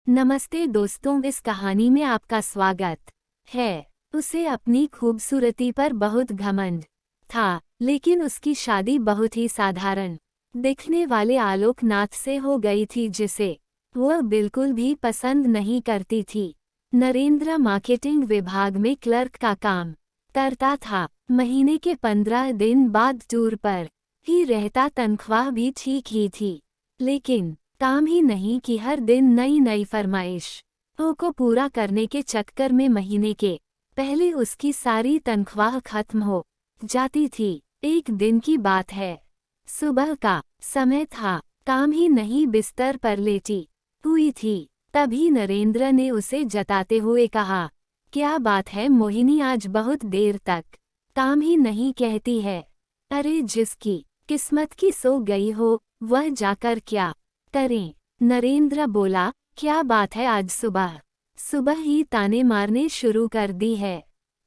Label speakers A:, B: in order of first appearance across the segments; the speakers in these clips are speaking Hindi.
A: नमस्ते दोस्तों, इस कहानी में आपका स्वागत है। उसे अपनी खूबसूरती पर बहुत घमंड था, लेकिन उसकी शादी बहुत ही साधारण दिखने वाले आलोकनाथ से हो गई थी, जिसे वह बिल्कुल भी पसंद नहीं करती थी। नरेंद्र मार्केटिंग विभाग में क्लर्क का काम करता था। महीने के 15 दिन बाद टूर पर ही रहता। तनख्वाह भी ठीक ही थी, लेकिन काम ही नहीं कि हर दिन नई नई फरमाइश को पूरा करने के चक्कर में महीने के पहले उसकी सारी तनख्वाह खत्म हो जाती थी। एक दिन की बात है, सुबह का समय था, काम ही नहीं बिस्तर पर लेटी हुई थी। तभी नरेंद्र ने उसे जताते हुए कहा, क्या बात है मोहिनी, आज बहुत देर तक काम ही नहीं कहती है। अरे जिसकी किस्मत की सो गई हो वह जाकर क्या करें। नरेंद्र बोला, क्या बात है, आज सुबह सुबह ही ताने मारने शुरू कर दी है।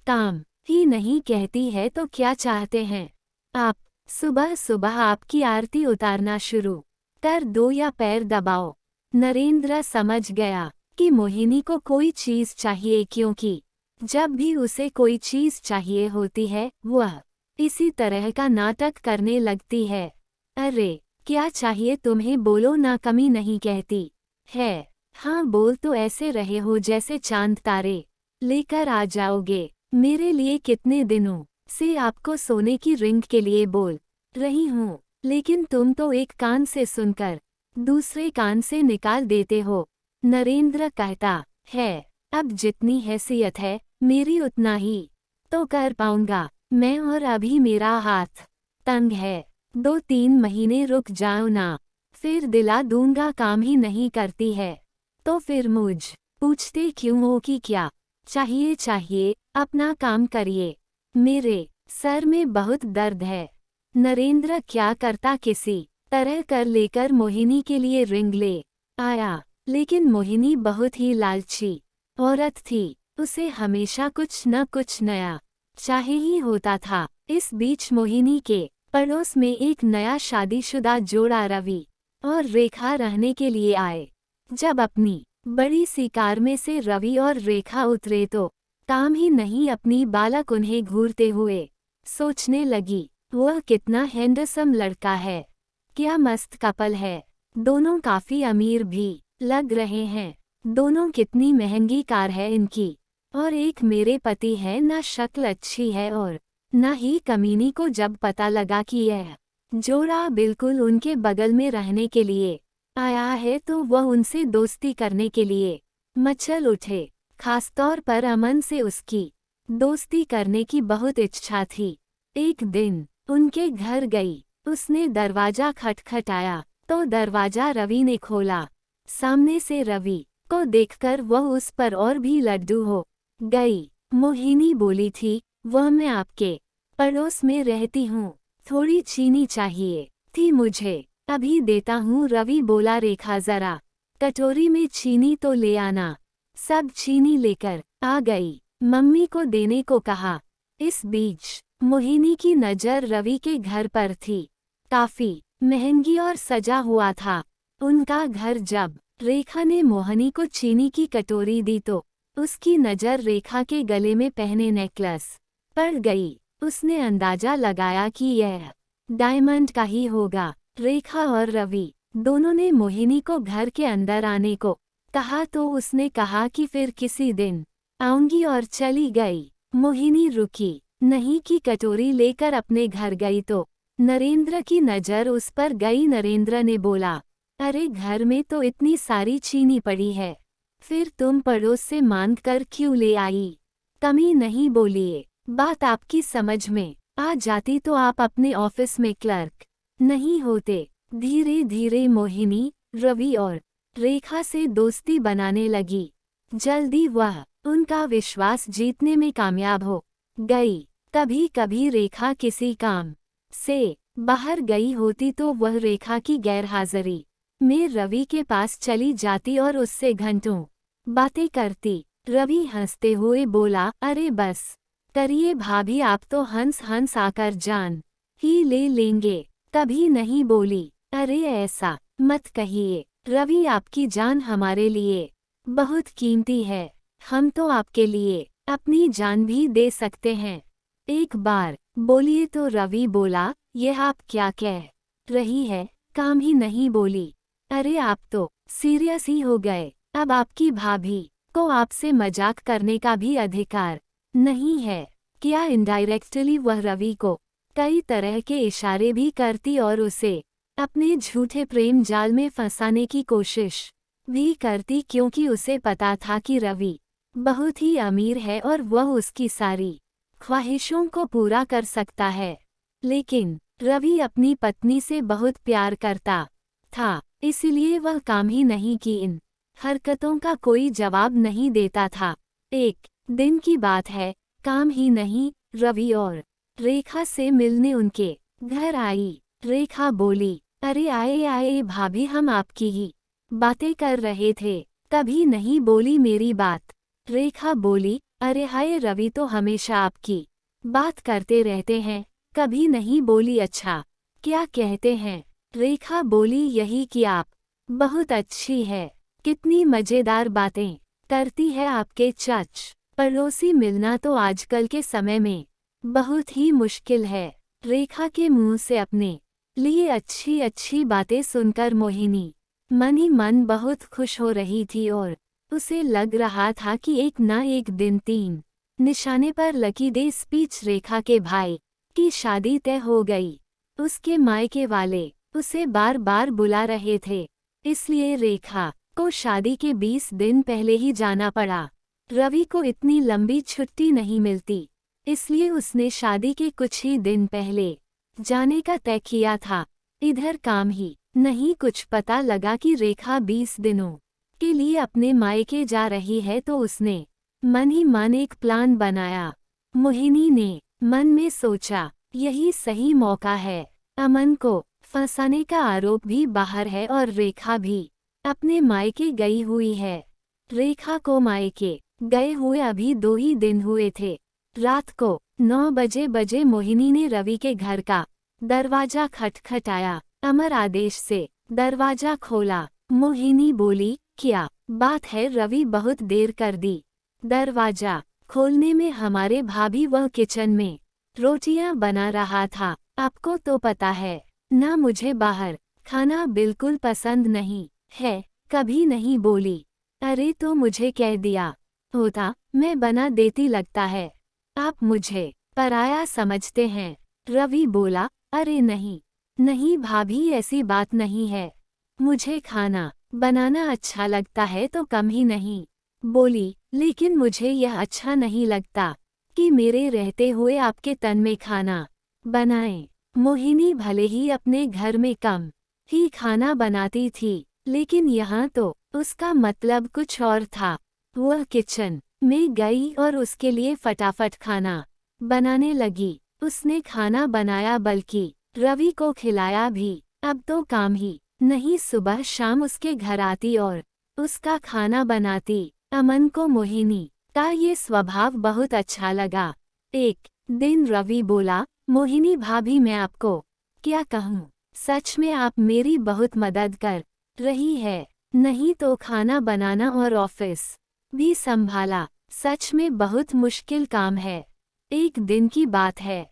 A: काम ही नहीं कहती है तो क्या चाहते हैं आप? सुबह सुबह आपकी आरती उतारना शुरू कर दो या पैर दबाओ। नरेंद्र समझ गया कि मोहिनी को कोई चीज चाहिए, क्योंकि जब भी उसे कोई चीज चाहिए होती है वह इसी तरह का नाटक करने लगती है। अरे क्या चाहिए तुम्हें, बोलो ना, कमी नहीं कहती है। हाँ बोल तो ऐसे रहे हो जैसे चांद तारे लेकर आ जाओगे मेरे लिए। कितने दिनों से आपको सोने की रिंग के लिए बोल रही हूँ, लेकिन तुम तो एक कान से सुनकर दूसरे कान से निकाल देते हो। नरेंद्र कहता है, अब जितनी हैसियत है मेरी उतना ही तो कर पाऊंगा मैं, और अभी मेरा हाथ तंग है। 2-3 महीने रुक जाओ ना, फिर दिला दूंगा। काम ही नहीं करती है तो फिर मुझ पूछते क्यों हो कि क्या चाहिए, अपना काम करिए। मेरे सर में बहुत दर्द है। नरेंद्र क्या करता, किसी तरह कर लेकर मोहिनी के लिए रिंग ले आया, लेकिन मोहिनी बहुत ही लालची औरत थी। उसे हमेशा कुछ न कुछ नया चाहिए ही होता था। इस बीच मोहिनी के पड़ोस में एक नया शादीशुदा जोड़ा रवि और रेखा रहने के लिए आए। जब अपनी बड़ी सी कार में से रवि और रेखा उतरे तो काम ही नहीं अपनी बालक उन्हें घूरते हुए सोचने लगी, वह कितना हैंडसम लड़का है, क्या मस्त कपल है। दोनों काफी अमीर भी लग रहे हैं। दोनों कितनी महंगी कार है इनकी, और एक मेरे पति है। ना शक्ल अच्छी है और न ही कमीनी को जब पता लगा कि यह जोड़ा बिल्कुल उनके बगल में रहने के लिए आया है तो वह उनसे दोस्ती करने के लिए मचल उठे। खासतौर पर अमन से उसकी दोस्ती करने की बहुत इच्छा थी। एक दिन उनके घर गई, उसने दरवाजा खटखटाया तो दरवाजा रवि ने खोला। सामने से रवि को देखकर वह उस पर और भी लड्डू हो गई। मोहिनी बोली थी, वह मैं आपके पड़ोस में रहती हूँ, थोड़ी चीनी चाहिए थी मुझे, अभी देता हूँ। रवि बोला, रेखा जरा कटोरी में चीनी तो ले आना। सब चीनी लेकर आ गई, मम्मी को देने को कहा। इस बीच मोहिनी की नज़र रवि के घर पर थी। काफी महंगी और सजा हुआ था उनका घर। जब रेखा ने मोहिनी को चीनी की कटोरी दी तो उसकी नज़र रेखा के गले में पहने नेकलेस पर गई। उसने अंदाजा लगाया कि यह डायमंड का ही होगा। रेखा और रवि दोनों ने मोहिनी को घर के अंदर आने को कहा तो उसने कहा कि फिर किसी दिन आऊंगी, और चली गई। मोहिनी रुकी नहीं कि कटोरी लेकर अपने घर गई तो नरेंद्र की नज़र उस पर गई। नरेंद्र ने बोला, अरे घर में तो इतनी सारी चीनी पड़ी है, फिर तुम पड़ोस से मांग कर क्यों ले आई? कमी नहीं बोलिए, बात आपकी समझ में आ जाती तो आप अपने ऑफिस में क्लर्क नहीं होते। धीरे धीरे मोहिनी रवि और रेखा से दोस्ती बनाने लगी। जल्दी वह उनका विश्वास जीतने में कामयाब हो गई। कभी कभी रेखा किसी काम से बाहर गई होती तो वह रेखा की गैरहाजिरी में रवि के पास चली जाती और उससे घंटों बातें करती। रवि हंसते हुए बोला, अरे बस करिए भाभी, आप तो हंस हंस आकर जान ही ले लेंगे। कभी नहीं बोली, अरे ऐसा मत कहिए रवि, आपकी जान हमारे लिए बहुत कीमती है। हम तो आपके लिए अपनी जान भी दे सकते हैं। एक बार बोलिए तो रवि बोला, यह आप क्या कह रही है? काम ही नहीं बोली। अरे आप तो सीरियस ही हो गए। अब आपकी भाभी को आपसे मजाक करने का भी अधिकार नहीं है क्या? इनडायरेक्टली वह रवि को कई तरह के इशारे भी करती और उसे अपने झूठे प्रेम जाल में फंसाने की कोशिश भी करती, क्योंकि उसे पता था कि रवि बहुत ही अमीर है और वह उसकी सारी ख्वाहिशों को पूरा कर सकता है। लेकिन रवि अपनी पत्नी से बहुत प्यार करता था, इसलिए वह काम ही नहीं की इन हरकतों का कोई जवाब नहीं देता था। एक दिन की बात है, काम ही नहीं, रवि और रेखा से मिलने उनके घर आई। रेखा बोली, अरे आए आए भाभी, हम आपकी ही बातें कर रहे थे, कभी नहीं बोली मेरी बात। रेखा बोली, अरे हाय, रवि तो हमेशा आपकी बात करते रहते हैं, कभी नहीं बोली। अच्छा, क्या कहते हैं? रेखा बोली, यही कि आप बहुत अच्छी है, कितनी मजेदार बातें करती है आपके चच पड़ोसी। मिलना तो आजकल के समय में बहुत ही मुश्किल है। रेखा के मुंह से अपने लिए अच्छी अच्छी बातें सुनकर मोहिनी मन ही मन बहुत खुश हो रही थी और उसे लग रहा था कि एक ना एक दिन तीन निशाने पर लकी डे स्पीच रेखा के भाई की शादी तय हो गई। उसके मायके वाले उसे बार बार बुला रहे थे, इसलिए रेखा को शादी के 20 दिन पहले ही जाना पड़ा। रवि को इतनी लंबी छुट्टी नहीं मिलती, इसलिए उसने शादी के कुछ ही दिन पहले जाने का तय किया था। इधर काम ही नहीं कुछ पता लगा कि रेखा 20 दिनों के लिए अपने मायके जा रही है, तो उसने मन ही मन एक प्लान बनाया। मोहिनी ने मन में सोचा, यही सही मौका है। अमन को फंसाने का आरोप भी बाहर है और रेखा भी अपने मायके गई हुई है। रेखा को मायके गए हुए अभी 2 ही दिन हुए थे। रात को 9 बजे मोहिनी ने रवि के घर का दरवाजा खटखटाया। अमर आदेश से दरवाजा खोला। मोहिनी बोली, क्या बात है रवि, बहुत देर कर दी। दरवाजा खोलने में हमारे भाभी वह किचन में रोटियां बना रहा था। आपको तो पता है ना, मुझे बाहर खाना बिल्कुल पसंद नहीं है। कभी नहीं बोली। अरे तो मुझे कह दिया होता, मैं बना देती। लगता है आप मुझे पराया समझते हैं। रवि बोला, अरे नहीं नहीं भाभी, ऐसी बात नहीं है। मुझे खाना बनाना अच्छा लगता है तो कम ही नहीं बोली, लेकिन मुझे यह अच्छा नहीं लगता कि मेरे रहते हुए आपके तन में खाना बनाएं। मोहिनी भले ही अपने घर में कम ही खाना बनाती थी, लेकिन यहाँ तो उसका मतलब कुछ और था। वह किचन में गई और उसके लिए फटाफट खाना बनाने लगी। उसने खाना बनाया, बल्कि रवि को खिलाया भी। अब तो काम ही नहीं, सुबह शाम उसके घर आती और उसका खाना बनाती। अमन को मोहिनी का ये स्वभाव बहुत अच्छा लगा। एक दिन रवि बोला, मोहिनी भाभी, मैं आपको क्या कहूँ, सच में आप मेरी बहुत मदद कर रही है। नहीं तो खाना बनाना और ऑफिस भी संभाला सच में बहुत मुश्किल काम है। एक दिन की बात है,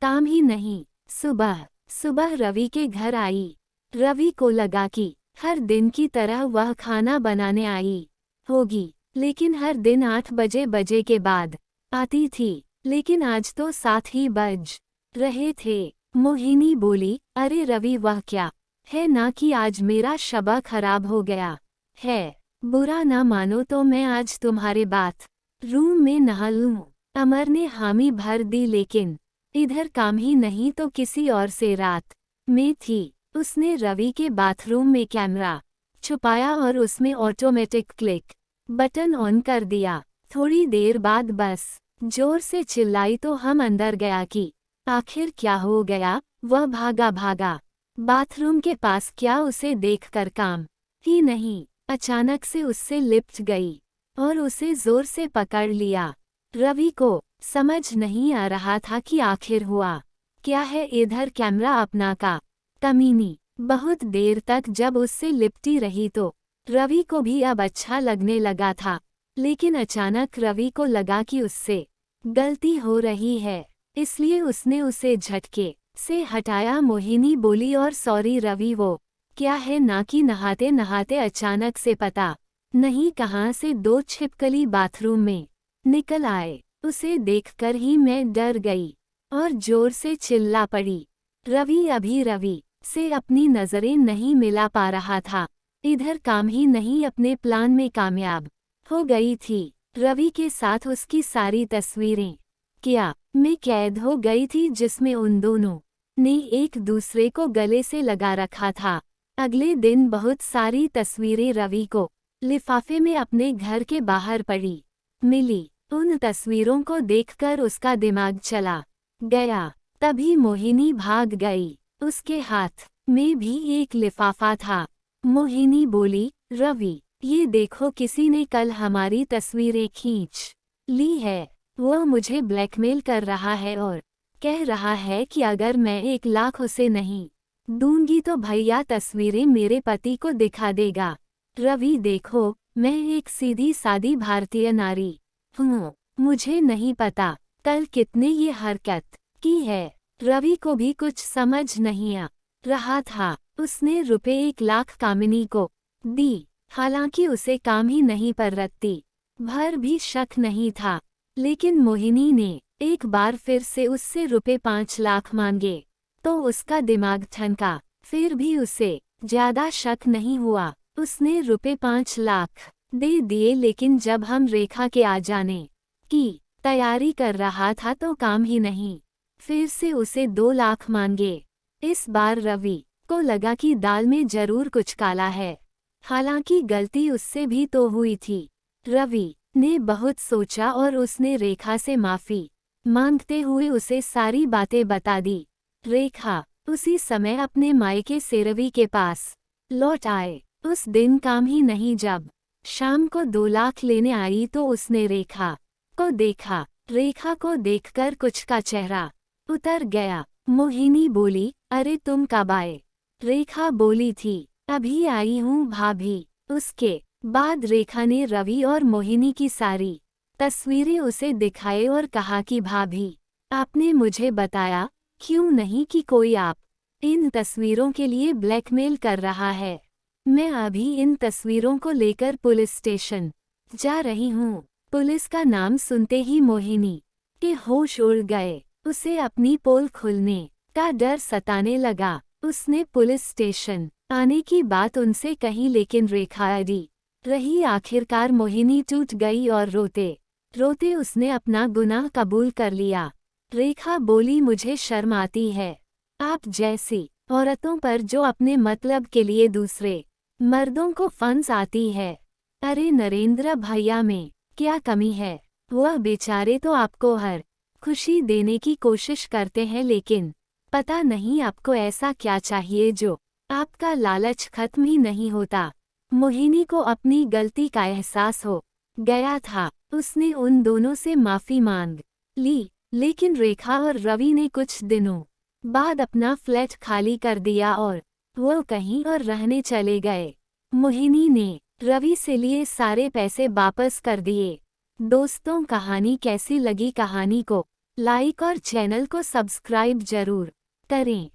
A: काम ही नहीं, सुबह सुबह रवि के घर आई। रवि को लगा कि हर दिन की तरह वह खाना बनाने आई होगी, लेकिन हर दिन 8 बजे के बाद आती थी, लेकिन आज तो 7 ही बज रहे थे। मोहिनी बोली, अरे रवि, वह क्या है ना कि आज मेरा शबा खराब हो गया है। बुरा ना मानो तो मैं आज तुम्हारे बाथ रूम में नहा लूं। अमर ने हामी भर दी, लेकिन इधर काम ही नहीं तो किसी और से रात में थी। उसने रवि के बाथरूम में कैमरा छुपाया और उसमें ऑटोमेटिक क्लिक बटन ऑन कर दिया। थोड़ी देर बाद बस जोर से चिल्लाई तो हम अंदर गया कि आखिर क्या हो गया। वह भागा भागा बाथरूम के पास, क्या उसे देखकर काम ही नहीं, अचानक से उससे लिपट गई और उसे जोर से पकड़ लिया। रवि को समझ नहीं आ रहा था कि आखिर हुआ क्या है। इधर कैमरा अपना का कमीनी बहुत देर तक जब उससे लिपटी रही तो रवि को भी अब अच्छा लगने लगा था, लेकिन अचानक रवि को लगा कि उससे गलती हो रही है, इसलिए उसने उसे झटके से हटाया। मोहिनी बोली, और सॉरी रवि, वो क्या है ना कि नहाते नहाते अचानक से पता नहीं कहाँ से दो छिपकली बाथरूम में निकल आए। उसे देखकर ही मैं डर गई और जोर से चिल्ला पड़ी। रवि से अपनी नजरें नहीं मिला पा रहा था। इधर काम ही नहीं अपने प्लान में कामयाब हो गई थी। रवि के साथ उसकी सारी तस्वीरें क्या मैं कैद हो गई थी, जिसमें उन दोनों ने एक दूसरे को गले से लगा रखा था। अगले दिन बहुत सारी तस्वीरें रवि को लिफाफे में अपने घर के बाहर पड़ी मिली। उन तस्वीरों को देखकर उसका दिमाग चला गया। तभी मोहिनी भाग गई। उसके हाथ में भी एक लिफाफा था। मोहिनी बोली, रवि ये देखो, किसी ने कल हमारी तस्वीरें खींच ली है। वह मुझे ब्लैकमेल कर रहा है और कह रहा है कि अगर मैं 1 लाख उसे नहीं दूंगी तो भैया तस्वीरें मेरे पति को दिखा देगा। रवि देखो, मैं एक सीधी सादी भारतीय नारी हूँ। मुझे नहीं पता कल कितने ये हरकत की है। रवि को भी कुछ समझ नहीं आ रहा था। उसने रुपए 1 लाख कामिनी को दी, हालांकि उसे काम ही नहीं पर रत्ती भर भी शक नहीं था। लेकिन मोहिनी ने एक बार फिर से उससे रुपए 5 लाख मांगे तो उसका दिमाग ठनका। फिर भी उसे ज्यादा शक नहीं हुआ। उसने रुपए 5 लाख दे दिए, लेकिन जब हम रेखा के आ जाने की तैयारी कर रहा था तो काम ही नहीं। फिर से उसे 2 लाख मांगे। इस बार रवि को लगा कि दाल में जरूर कुछ काला है, हालांकि गलती उससे भी तो हुई थी। रवि ने बहुत सोचा और उसने रेखा से माफी मांगते हुए उसे सारी बातें बता दी। रेखा उसी समय अपने मायके से रवि के पास लौट आए। उस दिन काम ही नहीं। जब शाम को 2 लाख लेने आई तो उसने रेखा को देखा। रेखा को देखकर कुछ का चेहरा उतर गया। मोहिनी बोली, अरे तुम कब आए? रेखा बोली थी, अभी आई हूँ भाभी। उसके बाद रेखा ने रवि और मोहिनी की सारी तस्वीरें उसे दिखाए और कहा कि भाभी, आपने मुझे बताया क्यों नहीं कि कोई आप इन तस्वीरों के लिए ब्लैकमेल कर रहा है। मैं अभी इन तस्वीरों को लेकर पुलिस स्टेशन जा रही हूँ। पुलिस का नाम सुनते ही मोहिनी के होश उड़ गए। उसे अपनी पोल खुलने का डर सताने लगा। उसने पुलिस स्टेशन आने की बात उनसे कही, लेकिन रेखा अड़ी रही। आखिरकार मोहिनी टूट गई और रोते रोते उसने अपना गुनाह कबूल कर लिया। रेखा बोली, मुझे शर्म आती है आप जैसी औरतों पर जो अपने मतलब के लिए दूसरे मर्दों को फंस आती है। अरे नरेंद्र भैया में क्या कमी है? वह बेचारे तो आपको हर खुशी देने की कोशिश करते हैं, लेकिन पता नहीं आपको ऐसा क्या चाहिए जो आपका लालच खत्म ही नहीं होता। मोहिनी को अपनी गलती का एहसास हो गया था। उसने उन दोनों से माफी मांग ली, लेकिन रेखा और रवि ने कुछ दिनों बाद अपना फ्लैट खाली कर दिया और वो कहीं और रहने चले गए। मोहिनी ने रवि से लिए सारे पैसे वापस कर दिए। दोस्तों, कहानी कैसी लगी? कहानी को लाइक और चैनल को सब्सक्राइब जरूर करें।